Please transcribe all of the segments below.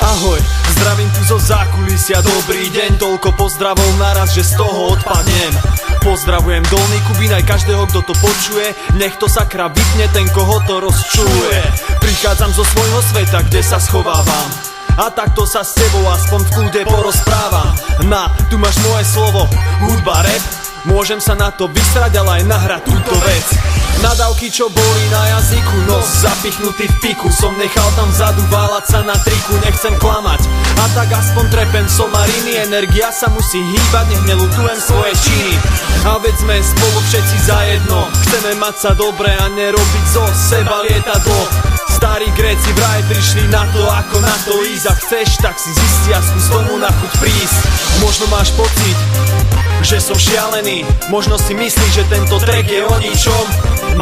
Ahoj, zdravím tu zo zákulisia, dobrý deň. Toľko pozdravov naraz, že z toho odpadnem. Pozdravujem Dolný Kubín aj každého, kto to počuje. Nech to sakra vypne ten, koho to rozčuluje. Prichádzam zo svojho sveta, kde sa schovávam, a takto sa s tebou aspoň v kľude porozprávam. Tu máš moje slovo, hudba, rap. Môžem sa na to vysrať, ale aj nahrať túto vec. Nadávky, čo boli na jazyku, nos zapichnutý v piku. Som nechal tam vzadu váľať sa na triku, nechcem klamať, a tak aspoň trepem somariny. Energia sa musí hýbať, nech neľutujem svoje činy. A veď sme spolu všetci zajedno, chceme mať sa dobre a nerobiť zo seba lietadlo. Starí Gréci vraj prišli na to, ako na to ísť. A chceš, tak si zisti a skús tomu na chuť prísť. Možno máš pocit, že som šialený, možno si myslíš, že tento track je o ničom.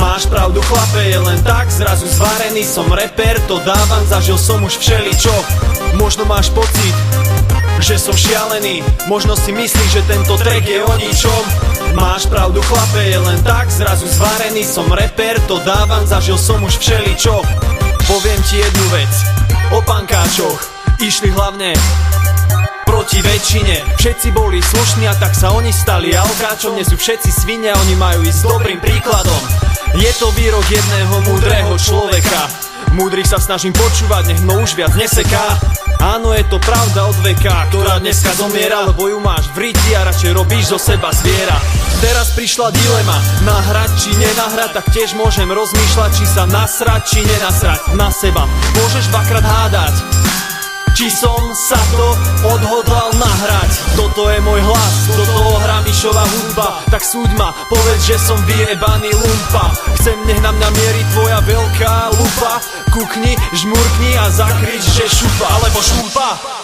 Máš pravdu, chlape, je len tak zrazu zvarený. Som reper, to dávam, zažil som už všeličo. Možno máš pocit, že som šialený, možno si myslíš, že tento track je o ničom. Máš pravdu, chlape, je len tak zrazu zvarený. Som reper, to dávam, zažil som už všeličo. Poviem ti jednu vec, o pankáčoch išli hlavne proti väčšine. Všetci boli slušní a tak sa oni stali alkáčom. Nie sú všetci svine a oni majú ísť dobrým príkladom. Je to výrok jedného múdreho človeka. Múdrych sa snažím počúvať, nech už viac neseká. Áno, je to pravda od veka, ktorá dneska zomiera, lebo ju máš v riti a radšej robíš zo seba zviera. Teraz prišla dilema, nahrať či nenahrať, tak tiež môžem rozmýšľať, či sa nasrať či nenasrať na seba. Môžeš dvakrát hádať, či som sa to odhodlal nahrať. Toto je môj hlas, do toho hrá Mišová hudba. Tak súď ma, povedz, že som vyjebaný lumpa. Chcem, nech na mňa mierí tvoja veľká lupa. Kukni, žmurkni a zakrič, že šupa alebo šumpa.